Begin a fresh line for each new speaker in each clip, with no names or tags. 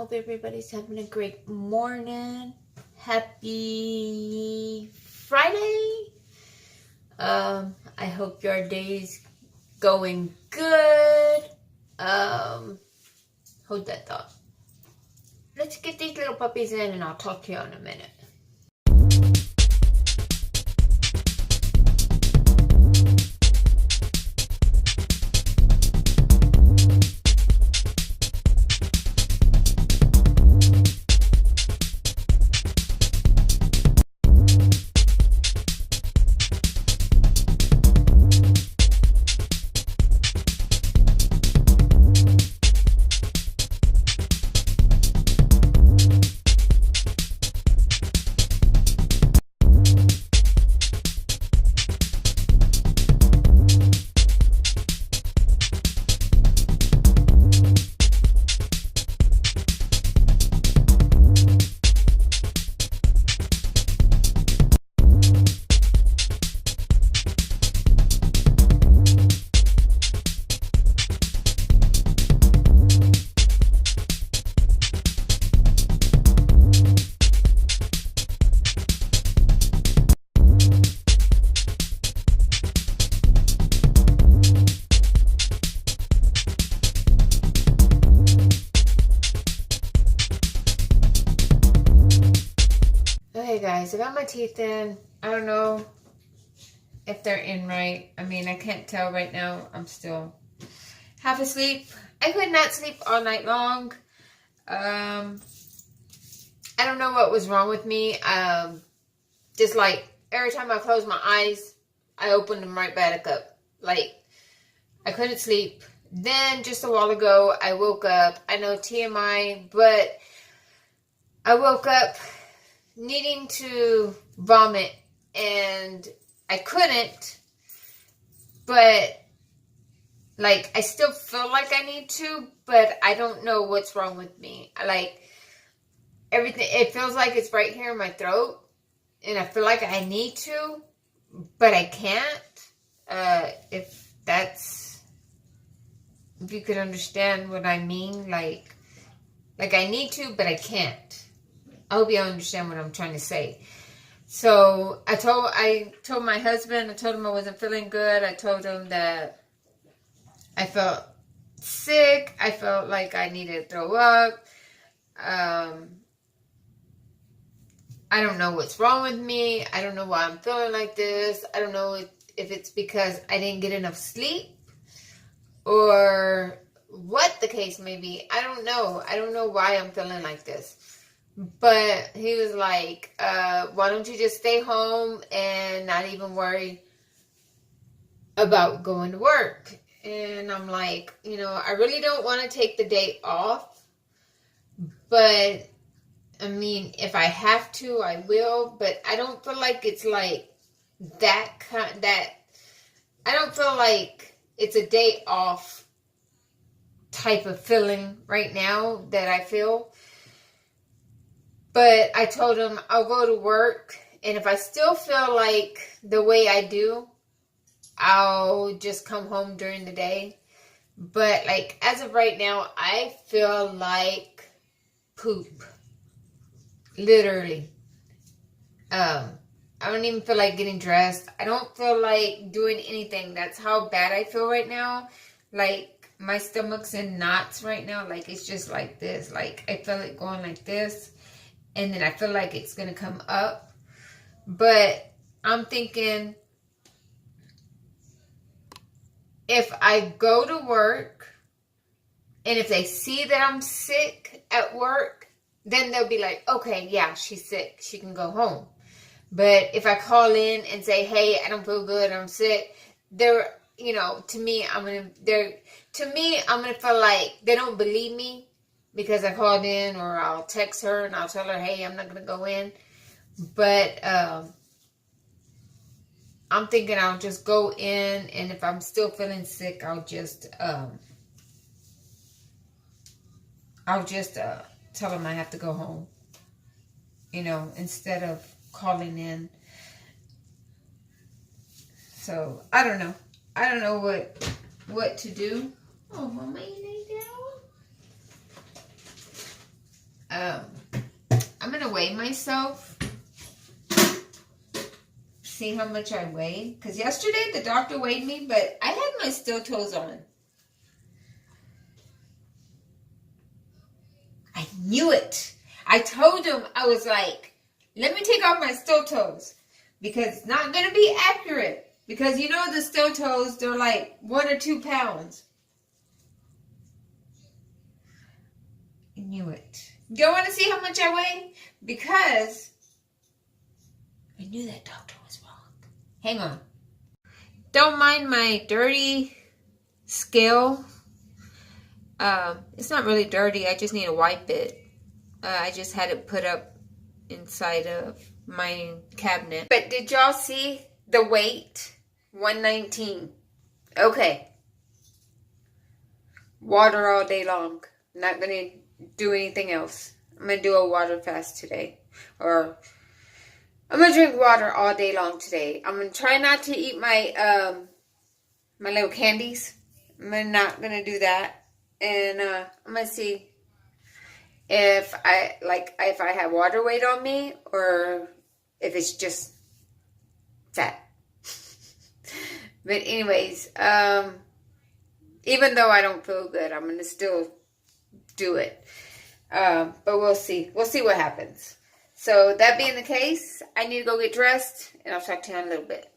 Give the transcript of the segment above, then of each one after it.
hope everybody's having a great morning. Happy Friday. I hope your day's going good. Hold that thought. Let's get these little puppies in and I'll talk to you in a minute. Okay guys, I got my teeth in. I don't know if they're in right. I mean, I can't tell right now. I'm still half asleep. I could not sleep all night long. I don't know what was wrong with me. Just like every time I closed my eyes, I opened them right back up. Like, I couldn't sleep. Then just a while ago, I woke up. I know TMI, but I woke up needing to vomit and I couldn't, but like I still feel like I need to, but I don't know what's wrong with me. Like everything, it feels like it's right here in my throat and I feel like I need to, but I can't. If you could understand what I mean, like I need to, but I can't. I hope you understand what I'm trying to say. So I told my husband, I told him I wasn't feeling good. I told him that I felt sick. I felt like I needed to throw up. I don't know what's wrong with me. I don't know why I'm feeling like this. I don't know if it's because I didn't get enough sleep or what the case may be. I don't know. I don't know why I'm feeling like this. But he was like, why don't you just stay home and not even worry about going to work? And I'm like, I really don't want to take the day off. But, I mean, if I have to, I will. But I don't feel like it's like I don't feel like it's a day off type of feeling right now that I feel. But I told him I'll go to work, and if I still feel like the way I do, I'll just come home during the day. But like as of right now, I feel like poop. Literally. I don't even feel like getting dressed. I don't feel like doing anything. That's how bad I feel right now. Like my stomach's in knots right now. Like it's just like this. Like I feel it going like this. And then I feel like it's going to come up. But I'm thinking, if I go to work, and if they see that I'm sick at work, then they'll be like, okay, yeah, she's sick. She can go home. But if I call in and say, hey, I don't feel good, I'm sick, they're, to me, I'm going to feel like they don't believe me. Because I called in, or I'll text her and I'll tell her, hey, I'm not going to go in. But I'm thinking I'll just go in, and if I'm still feeling sick, I'll just tell them I have to go home. Instead of calling in. So I don't know. I don't know what to do. Oh, Mama, you lay down? I'm going to weigh myself. See how much I weigh. Because yesterday the doctor weighed me, but I had my steel toes on. I knew it. I told him, I was like, let me take off my steel toes. Because it's not going to be accurate. Because you know the steel toes, they're like 1 or 2 pounds. I knew it. Do you want to see how much I weigh? Because I knew that doctor was wrong. Hang on. Don't mind my dirty scale. It's not really dirty. I just need to wipe it. I just had it put up inside of my cabinet. But did y'all see the weight? 119. Okay. Water all day long. Not going to do anything else. I'm going to do a water fast today. Or I'm going to drink water all day long today. I'm going to try not to eat my my little candies. I'm not going to do that. And I'm going to see if I have water weight on me or if it's just fat. But anyways, even though I don't feel good, I'm going to still do it. But we'll see. We'll see what happens. So that being the case, I need to go get dressed and I'll talk to you in a little bit.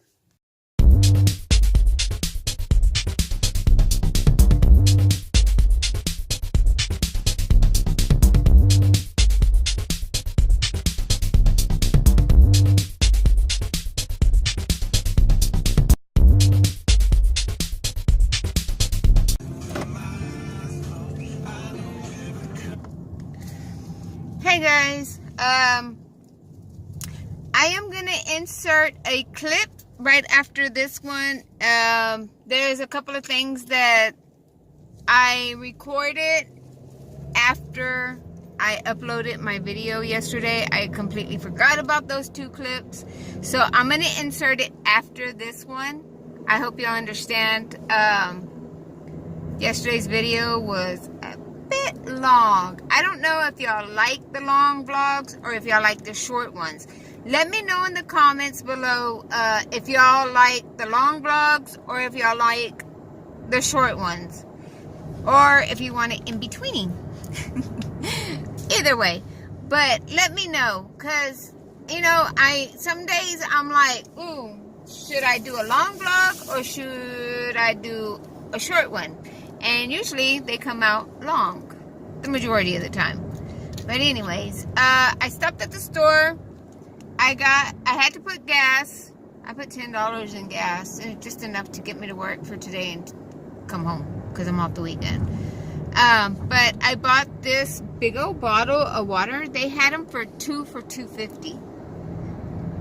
Hey guys, I am going to insert a clip right after this one. There's a couple of things that I recorded after I uploaded my video yesterday. I completely forgot about those 2 clips. So I'm going to insert it after this one. I hope y'all understand. Yesterday's video was a bit long. I don't know if y'all like the long vlogs or if y'all like the short ones. Let me know in the comments below if y'all like the long vlogs or if y'all like the short ones. Or if you want it in between. Either way. But let me know. Because, you know, some days I'm like, ooh, should I do a long vlog or should I do a short one? And usually they come out long. The majority of the time. But anyways, I stopped at the store. I had to put gas. I put $10 in gas. And just enough to get me to work for today and come home. Because I'm off the weekend. But I bought this big old bottle of water. They had them for $2 for $2.50.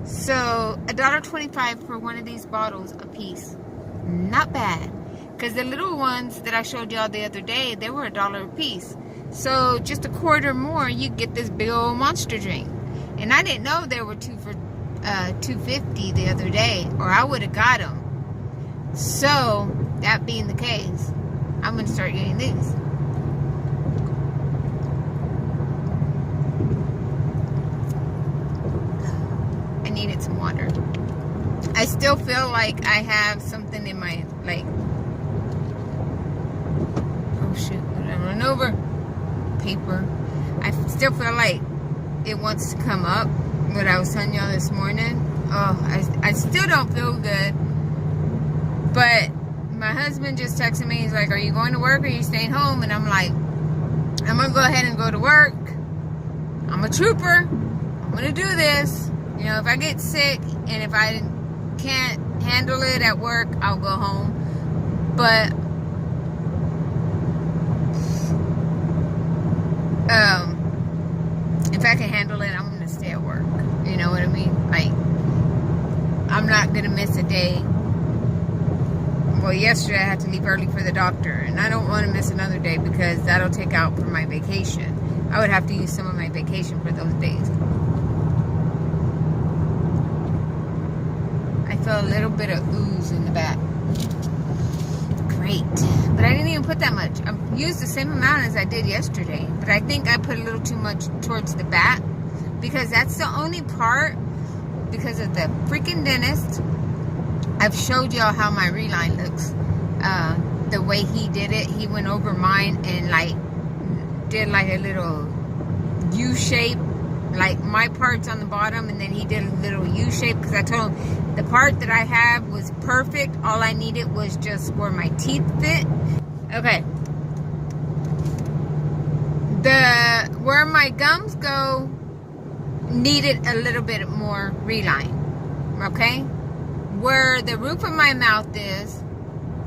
So $1.25 for one of these bottles a piece. Not bad. Because the little ones that I showed y'all the other day, they were $1 a piece. So just a quarter more, you get this big old monster drink. And I didn't know they were $2 for $2.50 the other day, or I would have got them. So that being the case, I'm going to start getting these. I needed some water. I still feel like I have something in my, like, oh shoot, I run over paper. I still feel like it wants to come up. What I was telling y'all this morning. Oh, I still don't feel good. But my husband just texted me. He's like, are you going to work or are you staying home? And I'm like, I'm going to go ahead and go to work. I'm a trooper. I'm going to do this. You know, if I get sick and if I can't handle it at work, I'll go home. But if I can handle it, I'm going to stay at work. You know what I mean? Like, I'm not going to miss a day. Well, yesterday I had to leave early for the doctor, and I don't want to miss another day because that'll take out for my vacation. I would have to use some of my vacation for those days. I feel a little bit of ooze in the back. Great. But I didn't even put that much. use the same amount as I did yesterday, but I think I put a little too much towards the back because that's the only part, because of the freaking dentist. I've showed y'all how my reline looks. The way he did it, he went over mine and like did like a little U shape, like my part's on the bottom, and then he did a little U shape because I told him the part that I have was perfect. All I needed was just where my teeth fit. Okay. Where my gums go needed a little bit more reline. Okay? Where the roof of my mouth is,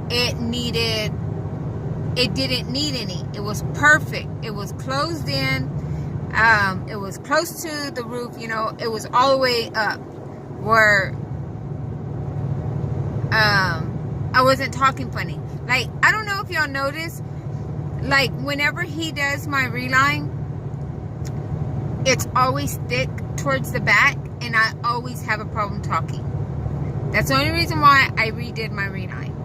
it didn't need any. It was perfect. It was closed in. It was close to the roof, you know. It was all the way up where I wasn't talking funny. Like, I don't know if y'all notice, like whenever he does my reline, it's always thick towards the back and I always have a problem talking. That's the only reason why I redid my reline.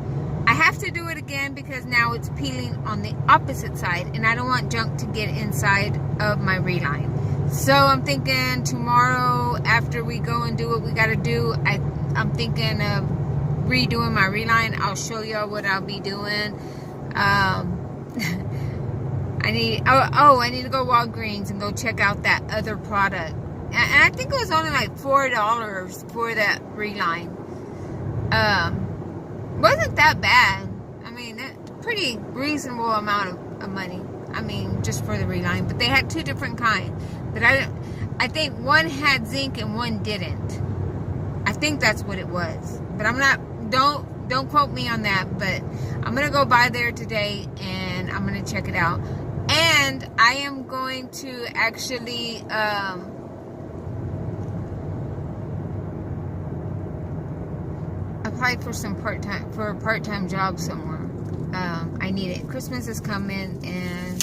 I have to do it again because now it's peeling on the opposite side and I don't want junk to get inside of my reline. So I'm thinking tomorrow after we go and do what we got to do, I'm thinking of redoing my reline. I'll show y'all what I'll be doing. I need to go Walgreens and go check out that other product. And I think it was only like $4 for that reline. Wasn't that bad. I mean, pretty reasonable amount of money. I mean, just for the reline. But they had two different kinds. But I think one had zinc and one didn't. I think that's what it was. But I'm not, don't quote me on that. But I'm going to go by there today and I'm going to check it out. And I am going to actually apply for a part-time job somewhere. I need it. Christmas is coming and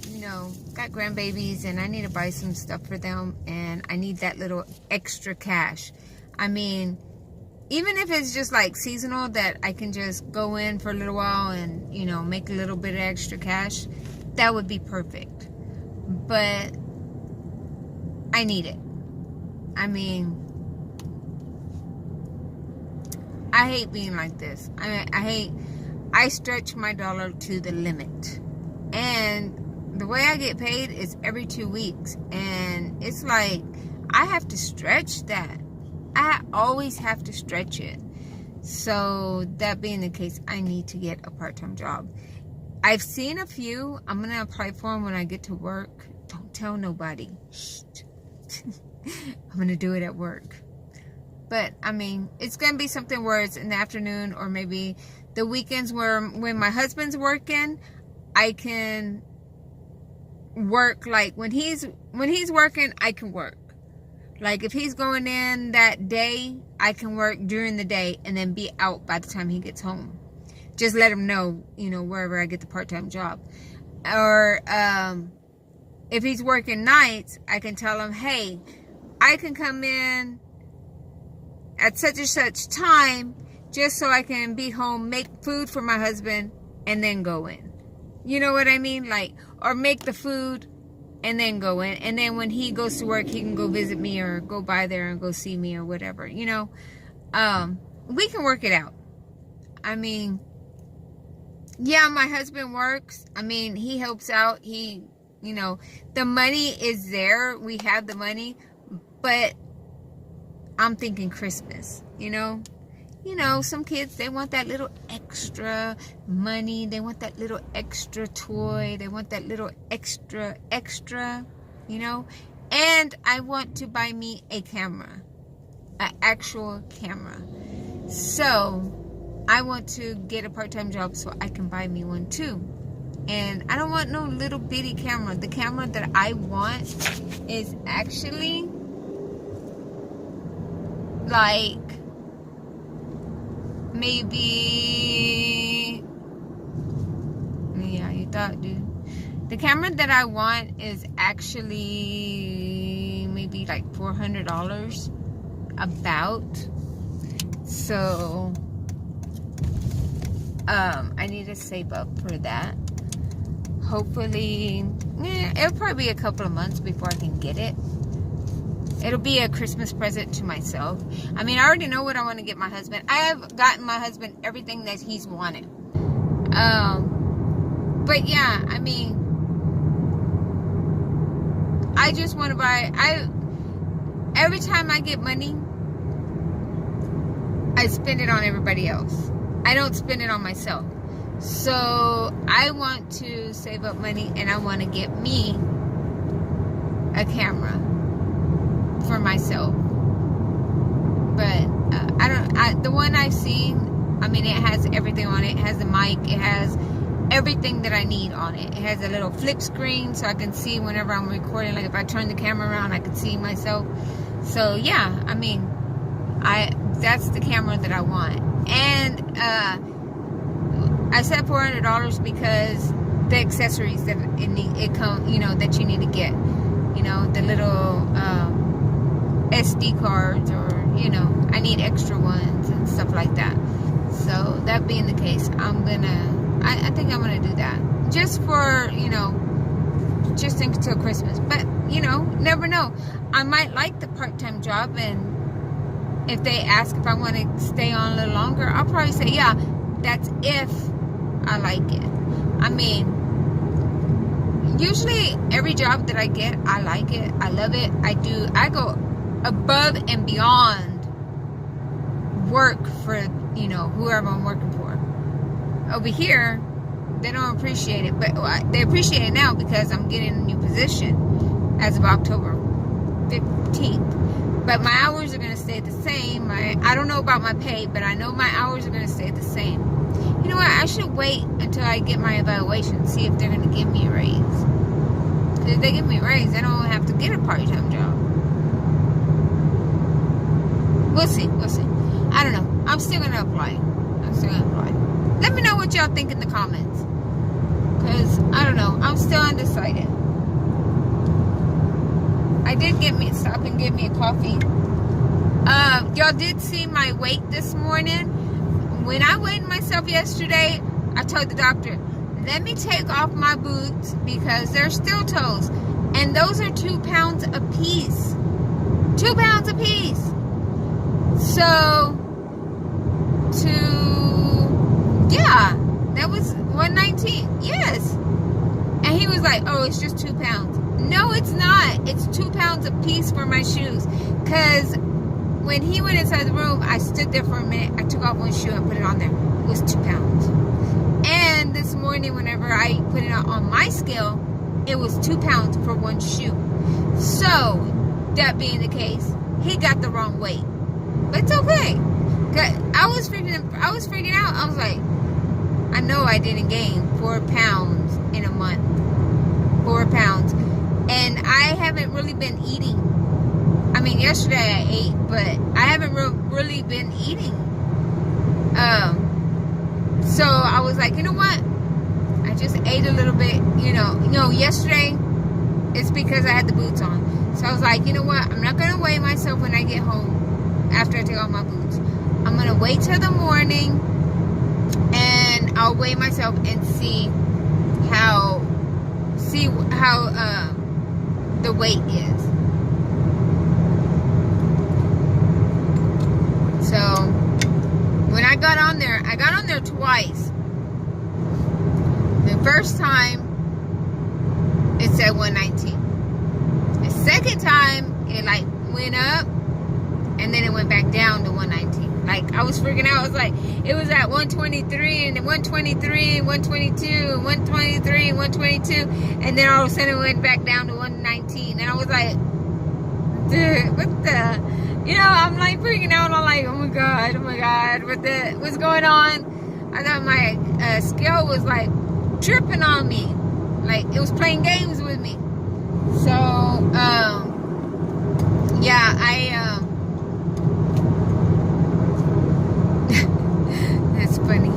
you know, got grandbabies and I need to buy some stuff for them and I need that little extra cash. I mean, even if it's just like seasonal that I can just go in for a little while and, you know, make a little bit of extra cash, that would be perfect. But I need it. I mean, I hate being like this. I stretch my dollar to the limit. And the way I get paid is every 2 weeks. And it's like, I have to stretch that. I always have to stretch it. So that being the case, I need to get a part-time job. I've seen a few. I'm going to apply for them when I get to work. Don't tell nobody. I'm going to do it at work. But, I mean, it's going to be something where it's in the afternoon or maybe the weekends where when my husband's working, I can work. Like, when he's working, I can work. Like, if he's going in that day, I can work during the day and then be out by the time he gets home. Just let him know, you know, wherever I get the part-time job. Or, if he's working nights, I can tell him, hey, I can come in at such and such time just so I can be home, make food for my husband, and then go in. You know what I mean? Like, or make the food and then go in. And then when he goes to work, he can go visit me or go by there and go see me or whatever. You know, we can work it out. I mean, yeah, my husband works. I mean, he helps out. He, you know, the money is there. We have the money. But I'm thinking Christmas, you know. You know, some kids, they want that little extra money. They want that little extra toy. They want that little extra, you know. And I want to buy me a camera. An actual camera. So, I want to get a part-time job so I can buy me one too. And I don't want no little bitty camera. The camera that I want is actually like maybe, yeah, you thought, dude. The camera that I want is actually maybe like $400 about. So I need to save up for that. hopefully, it'll probably be a couple of months before I can get it. It'll be a Christmas present to myself. I mean, I already know what I want to get my husband. I have gotten my husband everything that he's wanted. But yeah, I mean, I just want to buy, every time I get money, I spend it on everybody else. I don't spend it on myself. So I want to save up money, and I want to get me a camera for myself. But the one I've seen, I mean, it has everything on it. It has the mic, it has everything that I need on it. It has a little flip screen so I can see whenever I'm recording. Like if I turn the camera around, I can see myself. So yeah, I mean, that's the camera that I want. And I said $400 because the accessories that it come, you know, that you need to get, you know, the little SD cards, or you know, I need extra ones and stuff like that. So that being the case, I think I'm gonna do that just for, you know, just until Christmas. But you know, never know. I might like the part-time job, and if they ask if I want to stay on a little longer, I'll probably say yeah. That's if I like it. I mean, usually every job that I get, I like it. I love it. I go above and beyond work for, you know, whoever I'm working for. Over here, they don't appreciate it, but they appreciate it now because I'm getting a new position as of October 15th. But my hours are going to stay the same. I don't know about my pay, but I know my hours are going to stay the same. You know what? I should wait until I get my evaluation, see if they're going to give me a raise. Because if they give me a raise, I don't have to get a part-time job. We'll see. We'll see. I don't know. I'm still going to apply. Let me know what y'all think in the comments. Because, I don't know. I'm still undecided. I did stop and get me a coffee. Y'all did see my weight this morning. When I weighed myself yesterday, I told the doctor, let me take off my boots because they're steel toes. And those are 2 pounds a piece. 2 pounds a piece. So, yeah, that was 119. Yes. And he was like, oh, it's just 2 pounds. No, it's not. It's 2 pounds a piece for my shoes. Because when he went inside the room, I stood there for a minute. I took off one shoe and put it on there. It was 2 pounds. And this morning, whenever I put it on my scale, it was 2 pounds for one shoe. So, that being the case, he got the wrong weight. But it's okay. I was freaking out. I was like, I know I didn't gain 4 pounds in a month. 4 pounds. And I haven't really been eating. I mean, yesterday I ate, but I haven't really been eating. So I was like, you know what? I just ate a little bit, you know, yesterday it's because I had the boots on. So I was like, you know what? I'm not going to weigh myself when I get home after I take off my boots. I'm going to wait till the morning and I'll weigh myself and see how the weight is. So when I got on there twice. The first time it said 119. The second time it like went up and then it went back down to 119. Like I was freaking out. I was like, it was at 123 and then 123 and 122 and 123 and 122, and then all of a sudden it went back down to 119. And I was like, dude, what the, you know, I'm like freaking out. I'm like, oh my god, what's going on? I thought my scale was like tripping on me, like it was playing games with me. So yeah, that's funny.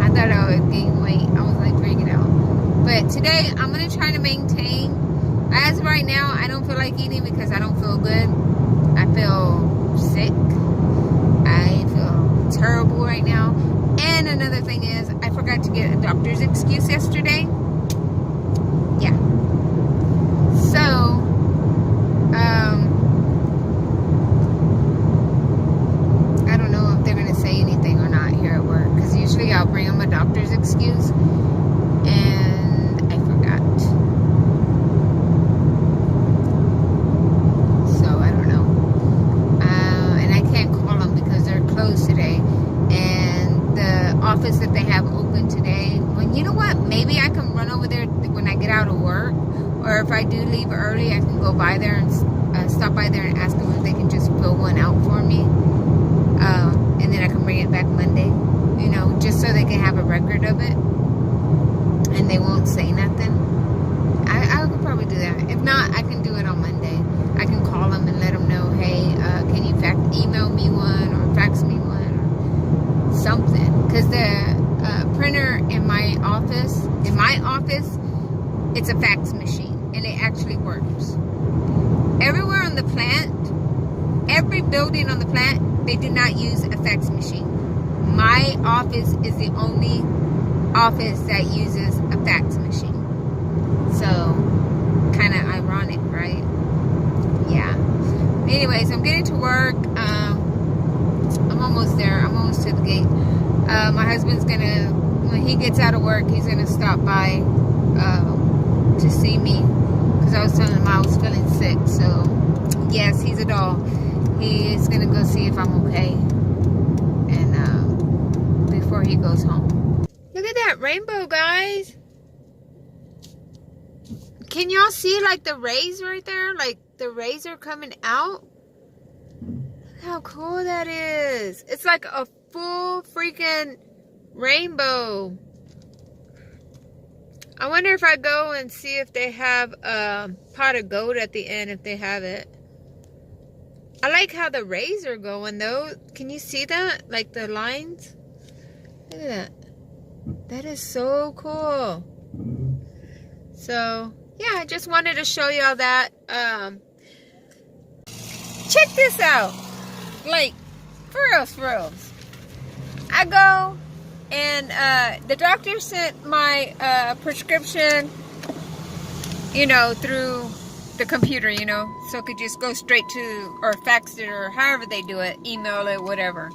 I thought I would gain weight. I was like freaking out. But today I'm gonna try to maintain. As of right now, I don't feel like eating because I don't feel good. I feel sick. I feel terrible right now. And another thing is, I forgot to get a doctor's excuse yesterday. stop by there and ask them if they can just fill one out for me. And then I can bring it back Monday, you know, just so they can have a record of it. And they won't say nothing. I could probably do that. If not, I can do it on Monday. I can call them and let them know, hey, can you email me one or fax me one or something? Because the printer in my office, it's a fax machine and it actually works. Everywhere on the plant, every building on the plant, they do not use a fax machine. My office is the only office that uses a fax machine. So, kind of ironic, right? Yeah. Anyways, I'm getting to work. I'm almost there. I'm almost to the gate. My husband's gonna, when he gets out of work, he's gonna stop by to see me, because I was telling him I was feeling sick. So, yes, he's a doll. He's gonna go see if I'm okay, and before he goes home. Look at that rainbow, guys. Can y'all see like the rays right there? Like the rays are coming out. Look how cool that is. It's like a full freaking rainbow. I wonder if I go and see if they have a pot of gold at the end, if they have it. I like how the rays are going though. Can you see that? Like the lines? Look at that. That is so cool. So, yeah, I just wanted to show y'all that. Check this out. Like, for reals. I go and the doctor sent my prescription, you know, through the computer, you know, so it could just go straight to, or fax it, or however they do it, email it, whatever.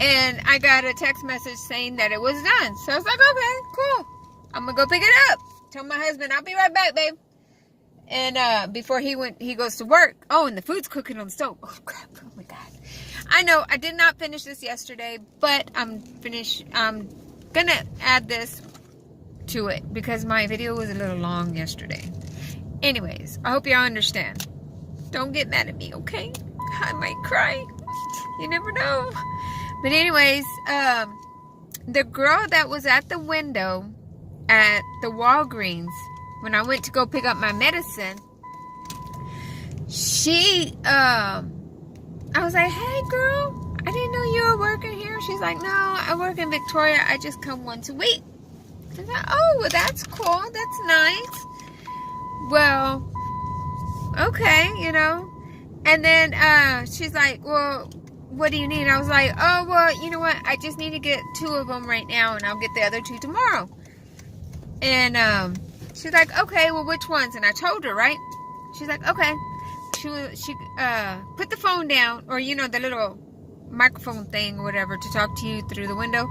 And I got a text message saying that it was done. So I was like, okay, cool. I'm gonna go pick it up. Tell my husband, I'll be right back, babe. And before he goes to work. Oh, and the food's cooking on the stove. Oh crap! Oh my god! I know I did not finish this yesterday, but I'm gonna add this to it because my video was a little long yesterday. Anyways, I hope y'all understand. Don't get mad at me, okay? I might cry. You never know. But anyways, the girl that was at the window at the Walgreens when I went to go pick up my medicine, I was like, hey girl, I didn't know you were working here. She's like, no, I work in Victoria. I just come once a week. I was like, oh, well, that's cool. That's nice. Well, okay, you know. And then she's like, well, what do you need? I was like, oh, well, you know what? I just need to get 2 of them right now, and I'll get the other 2 tomorrow. And she's like, okay, well, which ones? And I told her, right? She's like, okay. She put the phone down, or, you know, the little microphone thing or whatever to talk to you through the window.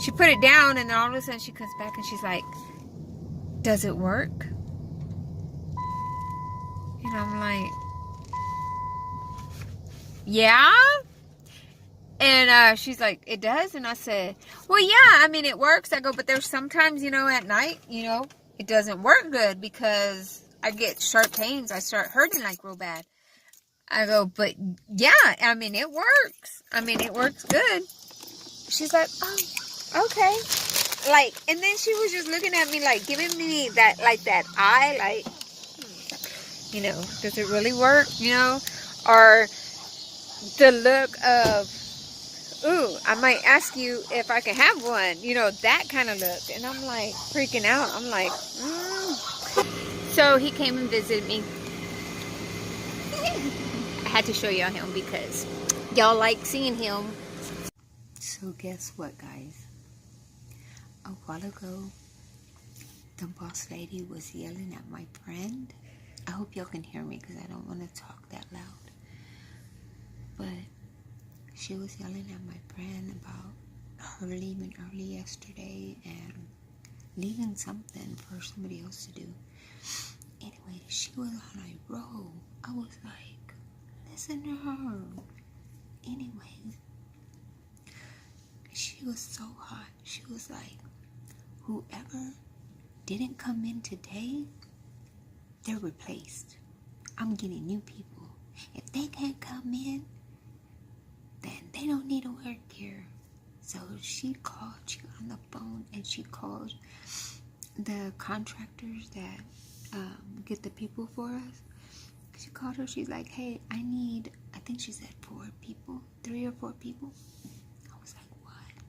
She put it down, and then all of a sudden she comes back and she's like, does it work? And I'm like, yeah? And she's like, it does? And I said, well, yeah, I mean, it works. I go, but there's sometimes, you know, at night, you know, it doesn't work good because I get sharp pains. I start hurting like real bad. I go, but yeah, I mean, it works. I mean, it works good. She's like, oh, okay. Like, and then she was just looking at me, like, giving me that, like, that eye, like, you know, does it really work, you know? Or the look of, ooh, I might ask you if I can have one, you know, that kind of look. And I'm like freaking out. I'm like, So he came and visited me. I had to show y'all him because y'all like seeing him. So guess what, guys? A while ago, the boss lady was yelling at my friend. I hope y'all can hear me because I don't want to talk that loud. But she was yelling at my friend about her leaving early yesterday and leaving something for somebody else to do. Anyway, she was on a roll. I was like, listen to her. Anyway, she was so hot. She was like, whoever didn't come in today, they're replaced.
I'm getting new people. If they can't come in, then they don't need to work here. So she got on the phone and she called the contractors that get the people for us. She called her. She's like, hey, I think she said 4 people, 3 or 4 people. I was like, what?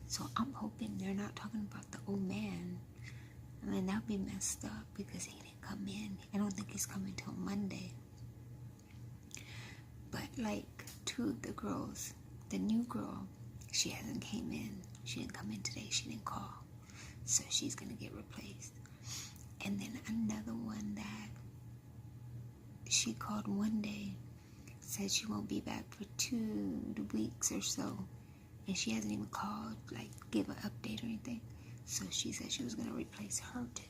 So I'm hoping they're not talking about the old man. I mean, that would be messed up because he didn't come in. I don't think he's coming till Monday. But like 2 of the girls, the new girl, she hasn't came in. She didn't come in today. She didn't call. So she's going to get replaced. And then another one that she called one day, said she won't be back for 2 weeks or so. And she hasn't even called, like, give an update or anything. So she said she was going to replace her too.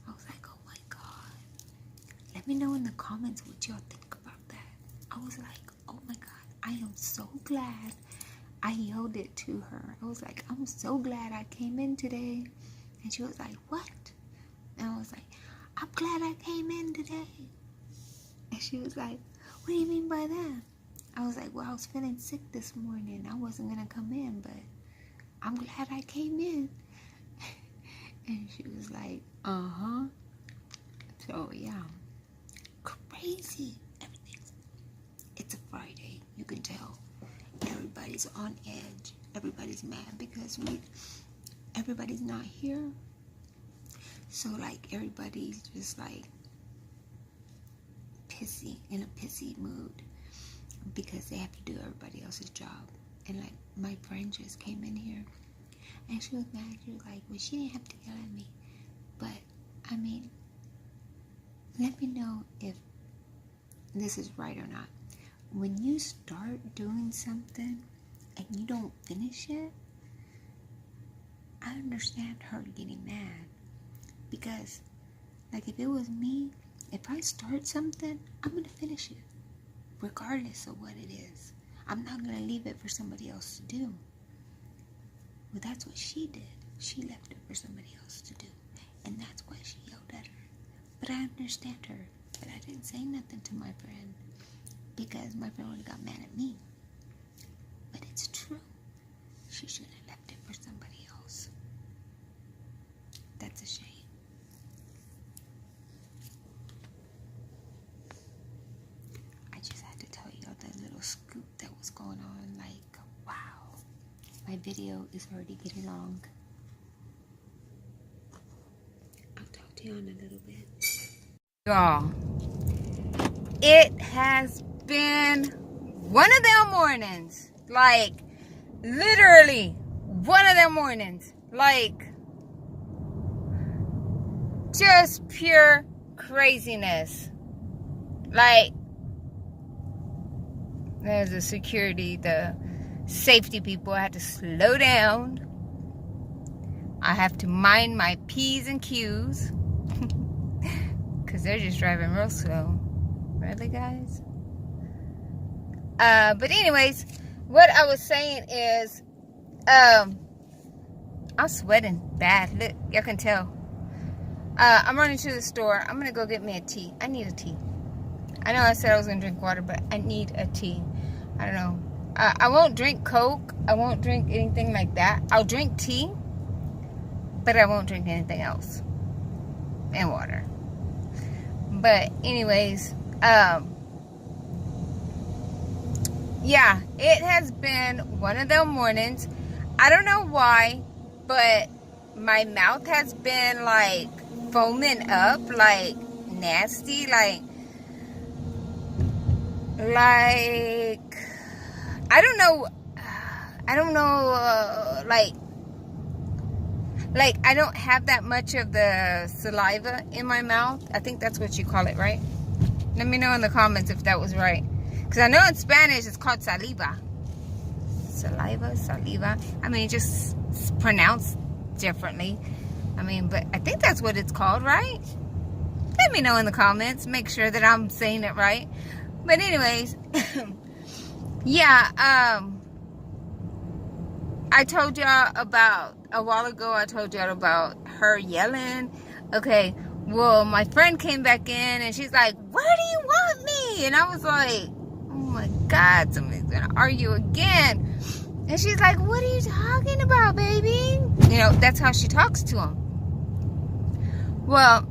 I was like, oh my God. Let me know in the comments what y'all think about that. I was like, oh my God, I am so glad. I yelled it to her. I was like, I'm so glad I came in today. And she was like, what? And I was like, I'm glad I came in today. And she was like, what do you mean by that? I was like, well, I was feeling sick this morning. I wasn't going to come in, but I'm glad I came in. And she was like, uh-huh. So, yeah. Crazy. It's a Friday. You can tell. Everybody's on edge. Everybody's mad because everybody's not here. So, like, everybody's just, like, pissy, in a pissy mood because they have to do everybody else's job. And, like, my friend just came in here and she was mad. She was like, well, she didn't have to yell at me. But, I mean, let me know if this is right or not. When you start doing something and you don't finish it, I understand her getting mad. Because, like, if it was me, if I start something, I'm going to finish it. Regardless of what it is. I'm not going to leave it for somebody else to do. Well, that's what she did. She left it for somebody else to do. And that's why she yelled at her. But I understand her. But I didn't say nothing to my friend. Because my friend would have got mad at me. But it's true. She should have left it for somebody else. That's a shame. I just had to tell y'all that little scoop that was going on. Like, wow. My video is already getting long. I'll talk to y'all in a little bit.
Y'all, it has been one of them mornings. Like, literally, one of them mornings. Like, just pure craziness. Like, there's the security, the safety people. I had to slow down. I have to mind my P's and Q's. Because they're just driving real slow. Really, guys? But anyways, what I was saying is, I'm sweating bad. Look, y'all can tell. I'm running to the store. I'm going to go get me a tea. I need a tea. I know I said I was going to drink water, but I need a tea. I don't know. I won't drink Coke. I won't drink anything like that. I'll drink tea, but I won't drink anything else. And water. But anyways, yeah, it has been one of those mornings. I don't know why, but my mouth has been like foaming up, like nasty, like I don't know, like I don't have that much of the saliva in my mouth. I think that's what you call it, right? Let me know in the comments if that was right. Because I know in Spanish it's called saliva. Saliva. I mean, just pronounced differently. I mean, but I think that's what it's called, right? Let me know in the comments. Make sure that I'm saying it right. But anyways, yeah, I told y'all about, a while ago, I told y'all about her yelling. Okay,
Well, my friend came back in and she's like, where do you want me? And I was like, oh my God, somebody's gonna argue again. And she's like, what are you talking about, baby? You know, that's how she talks to him. Well,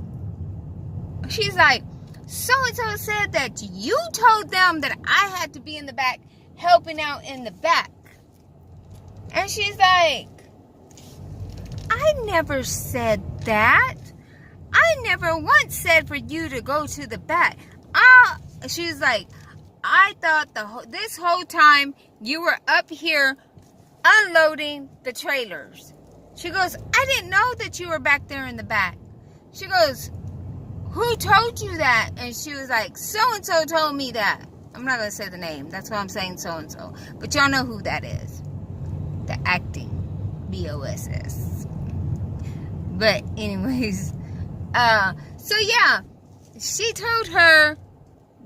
she's like, so-and-so said that you told them that I had to be in the back, helping out in the back. And she's like, I never said that. I never once said for you to go to the back. She's like, I thought this whole time you were up here unloading the trailers. She goes, I didn't know that you were back there in the back. She goes, who told you that? And she was like, so-and-so told me that. I'm not going to say the name. That's why I'm saying so-and-so. But y'all know who that is. The acting. BOSS. But anyways, so yeah, she told her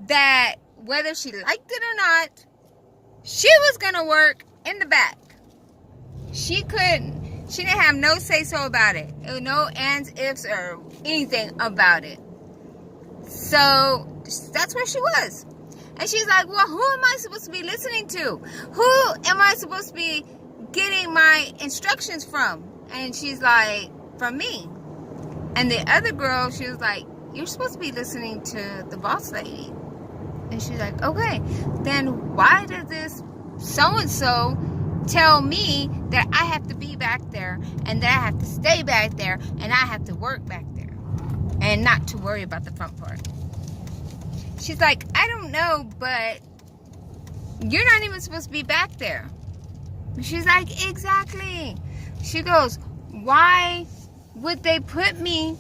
that whether she liked it or not, she was going to work in the back. She didn't have no say-so about it. No ands, ifs, or anything about it. So, that's where she was. And she's like, well, who am I supposed to be listening to? Who am I supposed to be getting my instructions from? And she's like, from me. And the other girl, she was like, you're supposed to be listening to the boss lady. And she's like, okay, then why does this so-and-so tell me that I have to be back there and that I have to stay back there and I have to work back there and not to worry about the front part? She's like, I don't know, but you're not even supposed to be back there. She's like, exactly. She goes, why would they put me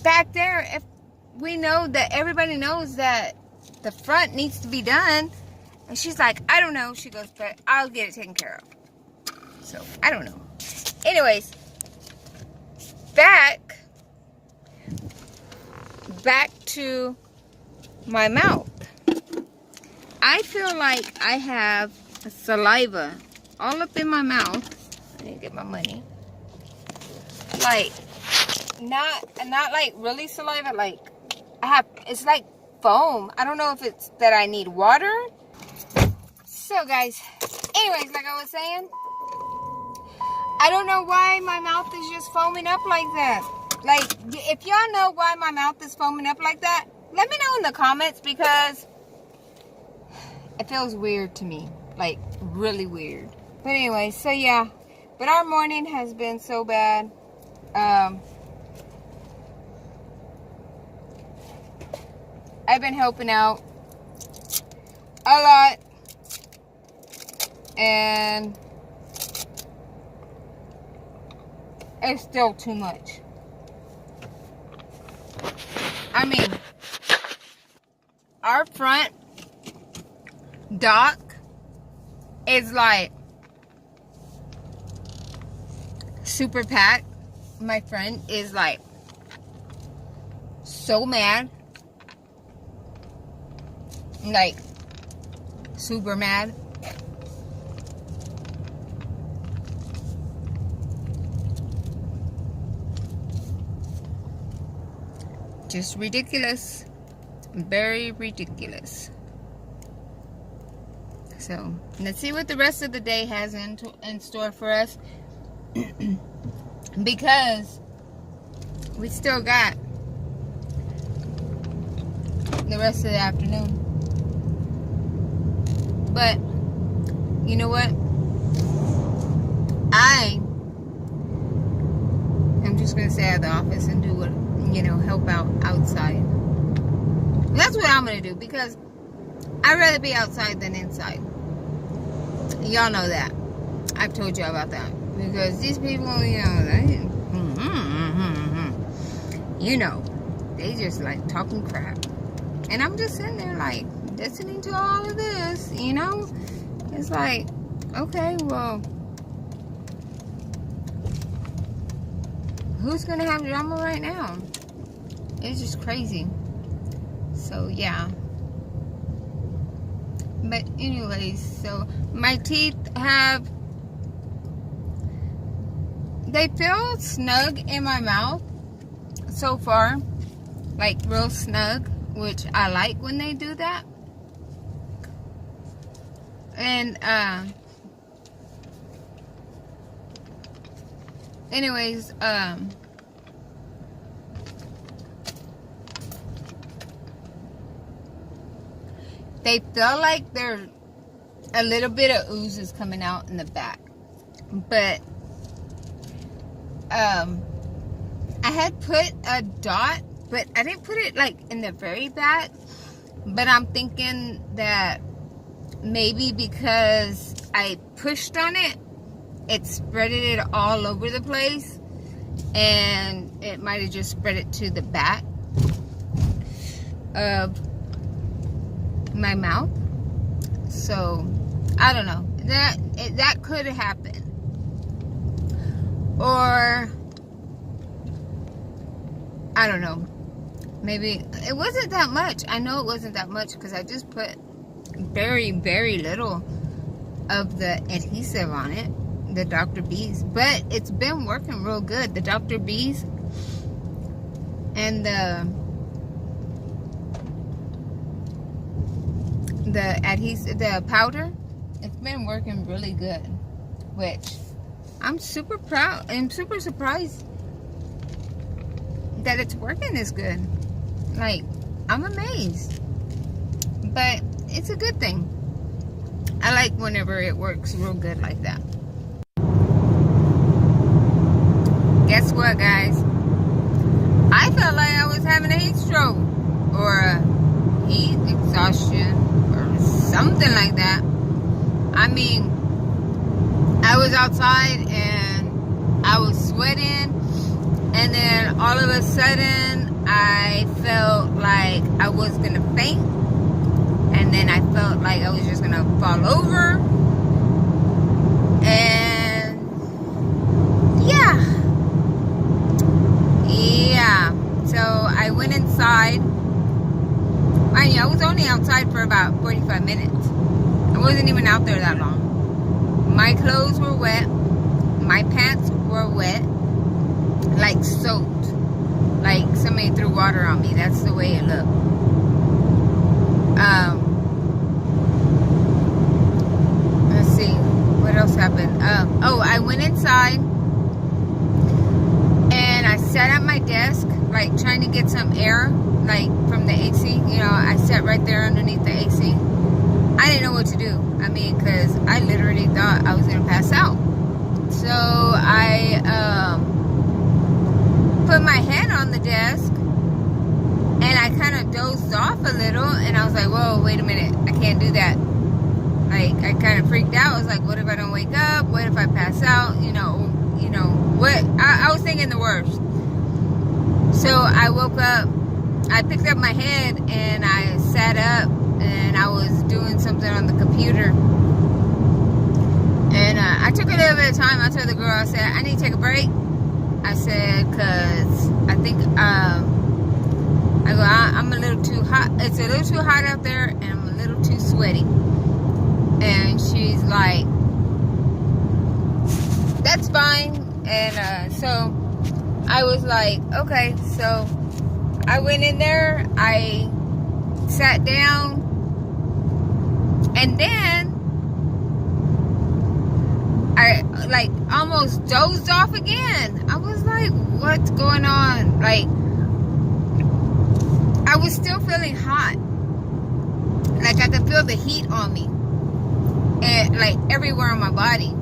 back there if we know that everybody knows that the front needs to be done? And she's like, I don't know. She goes, but I'll get it taken care of. So, I don't know. Anyways, back to my mouth. I feel like I have saliva all up in my mouth. I need to get my money. Like, not like really saliva. Like, it's like foam. I don't know if it's that I need water. So guys, anyways, like I was saying, I don't know why my mouth is just foaming up like that. Like, if y'all know why my mouth is foaming up like that, let me know in the comments, because it feels weird to me. Like, really weird. But anyway, so yeah. But our morning has been so bad. I've been helping out a lot. And it's still too much. I mean, our front dock is like super packed. My friend is like so mad. Like super mad. Just ridiculous. Very ridiculous. So, let's see what the rest of the day has in store for us. Because we still got the rest of the afternoon. But, you know what? I'm just going to stay at the office and do what, help out outside. That's what I'm going to do, because I'd rather be outside than inside. Y'all know that. I've told you about that. Because these people, they just like talking crap. And I'm just sitting there like listening to all of this, It's like, okay, well, who's going to have drama right now? It's just crazy. So, yeah. But anyways, so my teeth they feel snug in my mouth. so far, like real snug, which I like when they do that. And anyways, they feel like there's a little bit of ooze is coming out in the back, but I had put a dot, but I didn't put it like in the very back. But I'm thinking that maybe because I pushed on it, it spreaded it all over the place, and it might have just spread it to the back of my mouth. So I don't know, that could happen. Or I don't know, maybe it wasn't that much. I know it wasn't that much because I just put very, very little of the adhesive on it, the Dr.b's, but it's been working real good. The Dr.b's and the adhesive, the powder, it's been working really good, which I'm super proud. I'm super surprised that it's working this good. Like, I'm amazed, but it's a good thing. I like whenever it works real good like that. Guess what, guys? I felt like I was having a heat stroke or a heat exhaustion or something like that. I mean, I was outside and I was sweating, and then all of a sudden I felt like I was gonna faint, and then I felt like I was just gonna fall over, and yeah, so I went inside. Mind you, I was only outside for about 45 minutes. I wasn't even out there that long. My clothes were wet, my pants were wet, like soaked, like somebody threw water on me. That's the way it looked. Let's see, what else happened? Oh, I went inside and I sat at my desk, like trying to get some air, like from the AC. You know, I sat right there underneath the AC. I didn't know what to do. I mean, because I literally thought I was gonna pass out. So I put my head on the desk and I kind of dozed off a little, and I was like, whoa, wait a minute, I can't do that. Like, I kind of freaked out. I was like, what if I don't wake up? What if I pass out? You know what? I was thinking the worst. So I woke up, I picked up my head and I sat up, and I was doing something on the computer. And I took a little bit of time. I told the girl, I said, I need to take a break. I said, because I think, I'm a little too hot. It's a little too hot out there, and I'm a little too sweaty. And she's like, that's fine. And so I was like, okay. So I went in there, I sat down, and then I like almost dozed off again. I was like, what's going on? Like, I was still feeling hot. Like, I could feel the heat on me, and like everywhere on my body.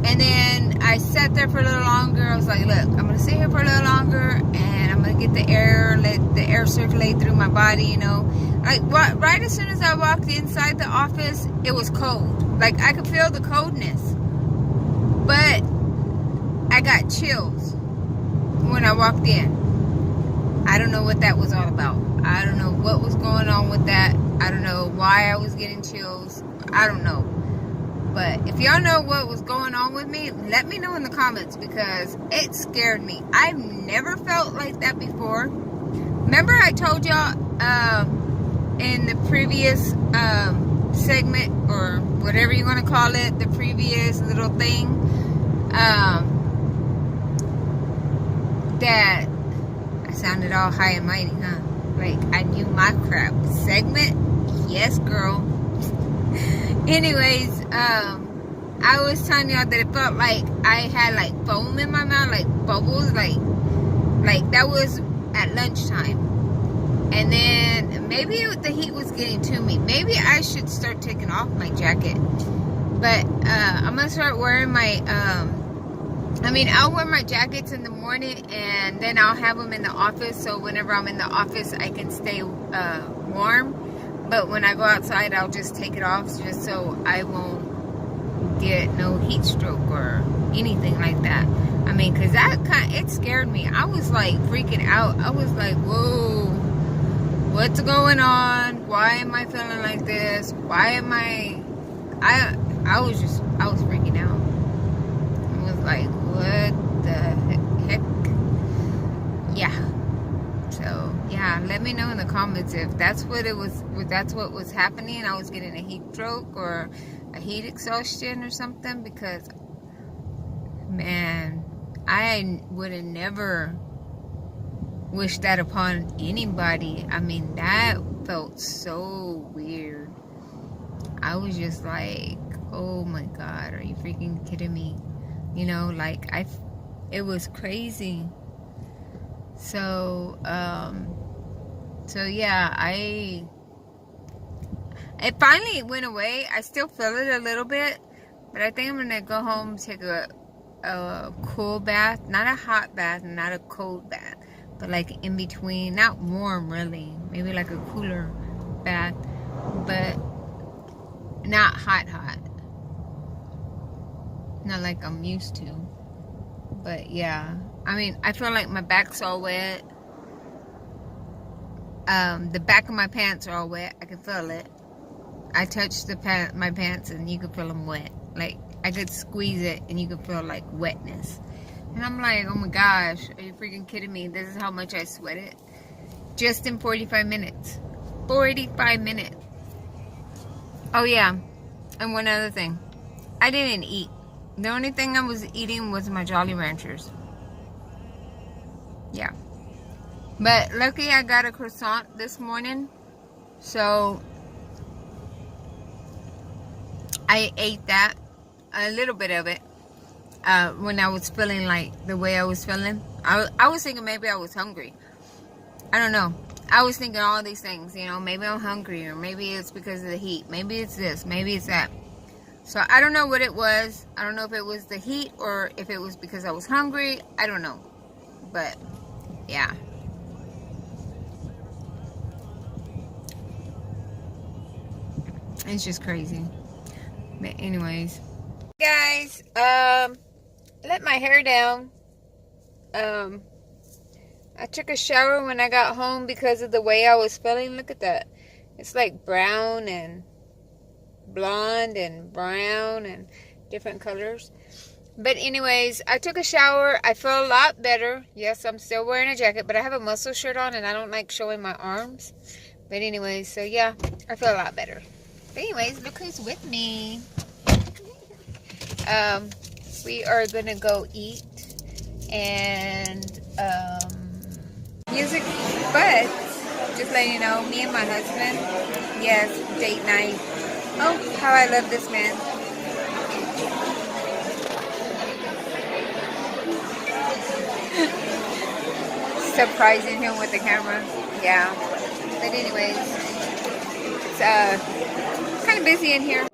And then I sat there for a little longer. I was like, look, I'm gonna sit here for a little longer, and I'm gonna get the air, let the air circulate through my body, you know. Like, right as soon as I walked inside the office, it was cold. Like, I could feel the coldness, but I got chills when I walked in. I don't know what that was all about. I don't know what was going on with that. I don't know why I was getting chills. I don't know. But if y'all know what was going on with me, let me know in the comments, because it scared me. I've never felt like that before. Remember I told y'all in the previous segment, or whatever you want to call it, the previous little thing, that Sounded all high and mighty, huh? Like, I knew my crap. Segment? Yes, girl. Anyways, I was telling y'all that it felt like I had like foam in my mouth, like bubbles, like that was at lunchtime. And then maybe the heat was getting to me. Maybe I should start taking off my jacket. But I'm gonna start wearing my I'll wear my jackets in the morning, and then I'll have them in the office, so whenever I'm in the office I can stay warm. But when I go outside, I'll just take it off, just so I won't get no heat stroke or anything like that. I mean, because it scared me. I was like freaking out. I was like, whoa, what's going on? Why am I feeling like this? Why am I was freaking out. I was like, what the heck? Yeah. So, yeah, let me know in the comments if that's what was happening. I was getting a heat stroke or a heat exhaustion or something, because, man, I would have never wished that upon anybody. I mean, that felt so weird. I was just like, oh my God, are you freaking kidding me? You know, like, it was crazy. So, yeah, it finally went away. I still feel it a little bit, but I think I'm gonna go home, take a cool bath, not a hot bath, not a cold bath, but like in between, not warm really, maybe like a cooler bath, but not hot, not like I'm used to. But yeah, I mean, I feel like my back's all wet. The back of my pants are all wet. I can feel it. I touched my pants and you could feel them wet. Like, I could squeeze it and you could feel like wetness. And I'm like, oh my gosh, are you freaking kidding me? This is how much I sweated just in 45 minutes. 45 minutes. Oh yeah, and one other thing. I didn't eat. The only thing I was eating was my Jolly Ranchers. Yeah. But luckily I got a croissant this morning. So I ate that, a little bit of it, when I was feeling like the way I was feeling. I was thinking maybe I was hungry. I don't know. I was thinking all these things, you know, maybe I'm hungry, or maybe it's because of the heat. Maybe it's this, maybe it's that. So I don't know what it was. I don't know if it was the heat or if it was because I was hungry. I don't know. But yeah. It's just crazy. But anyways, guys, let my hair down. I took a shower when I got home because of the way I was feeling. Look at that. It's like brown and blonde and brown and different colors. But anyways, I took a shower. I feel a lot better. Yes, I'm still wearing a jacket, but I have a muscle shirt on and I don't like showing my arms. But anyways, so yeah, I feel a lot better. But anyways, look who's with me. We are gonna go eat and music, but just letting you know, me and my husband, yes, date night. Oh, how I love this man. Surprising him with the camera. Yeah. But anyways, it's kind of busy in here.